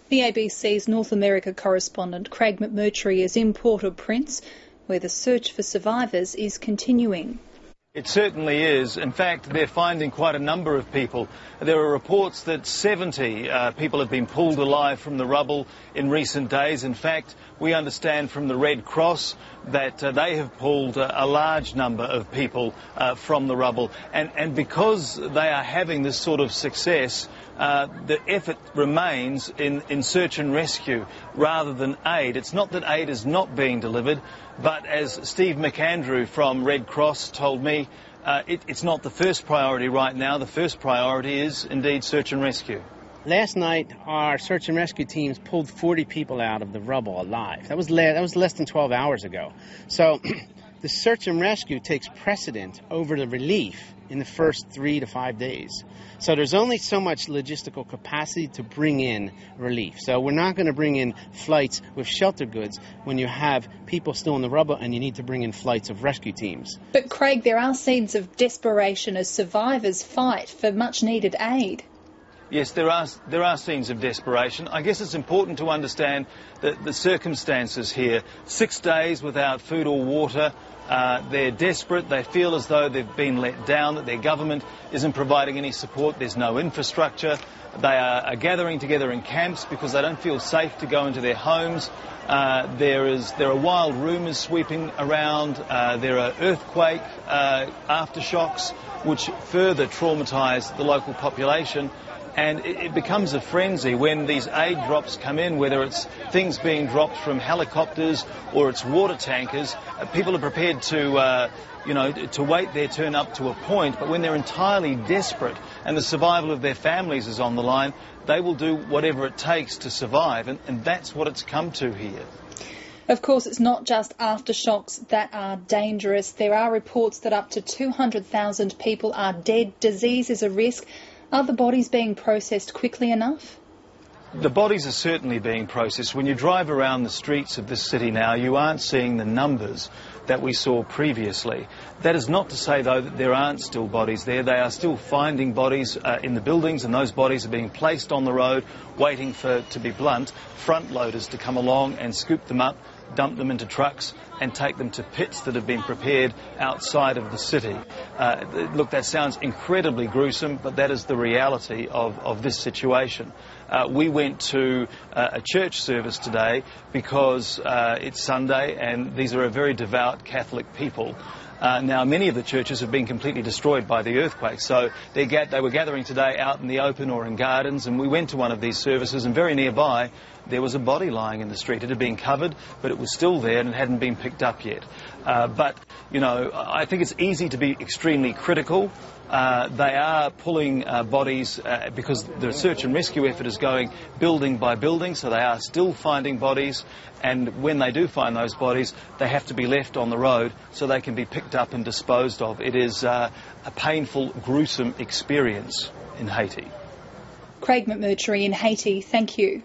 The ABC's North America correspondent Craig McMurtry is in Port-au-Prince, where the search for survivors is continuing. It certainly is. In fact, they're finding quite a number of people. There are reports that 70 people have been pulled alive from the rubble in recent days. In fact, we understand from the Red Cross that they have pulled a large number of people from the rubble. And because they are having this sort of success, the effort remains in search and rescue rather than aid. It's not that aid is not being delivered, but as Steve McAndrew from Red Cross told me, it's not the first priority right now. The first priority is indeed search and rescue. Last night, our search and rescue teams pulled 40 people out of the rubble alive. That was less than 12 hours ago. So the search and rescue takes precedent over the relief in the first 3 to 5 days. So there's only so much logistical capacity to bring in relief. So we're not going to bring in flights with shelter goods when you have people still in the rubble and you need to bring in flights of rescue teams. But Craig, there are scenes of desperation as survivors fight for much needed aid. Yes, there are scenes of desperation. I guess it's important to understand the circumstances here. 6 days without food or water. They're desperate. They feel as though they've been let down, that their government isn't providing any support. There's no infrastructure. They are gathering together in camps because they don't feel safe to go into their homes. There are wild rumours sweeping around. There are earthquake aftershocks which further traumatise the local population. And it becomes a frenzy when these aid drops come in, whether it's things being dropped from helicopters or it's water tankers. People are prepared to wait their turn up to a point, but when they're entirely desperate and the survival of their families is on the line, they will do whatever it takes to survive, and that's what it's come to here. Of course, it's not just aftershocks that are dangerous. There are reports that up to 200,000 people are dead. Disease is a risk. Are the bodies being processed quickly enough? The bodies are certainly being processed. When you drive around the streets of this city now, you aren't seeing the numbers that we saw previously. That is not to say, though, that there aren't still bodies there. They are still finding bodies in the buildings, and those bodies are being placed on the road, waiting for, to be blunt, front loaders to come along and scoop them up, dump them into trucks and take them to pits that have been prepared outside of the city. Look, that sounds incredibly gruesome, but that is the reality of this situation. We went to a church service today because it's Sunday and these are a very devout Catholic people. Now, many of the churches have been completely destroyed by the earthquake, so they were gathering today out in the open or in gardens, and we went to one of these services, and very nearby there was a body lying in the street. It had been covered, but it was still there and it hadn't been picked up yet. But, you know, I think it's easy to be extremely critical. They are pulling bodies because the search and rescue effort is going building by building, so they are still finding bodies, and when they do find those bodies, they have to be left on the road so they can be picked up and disposed of. It is a painful, gruesome experience in Haiti. Craig McMurtry in Haiti, thank you.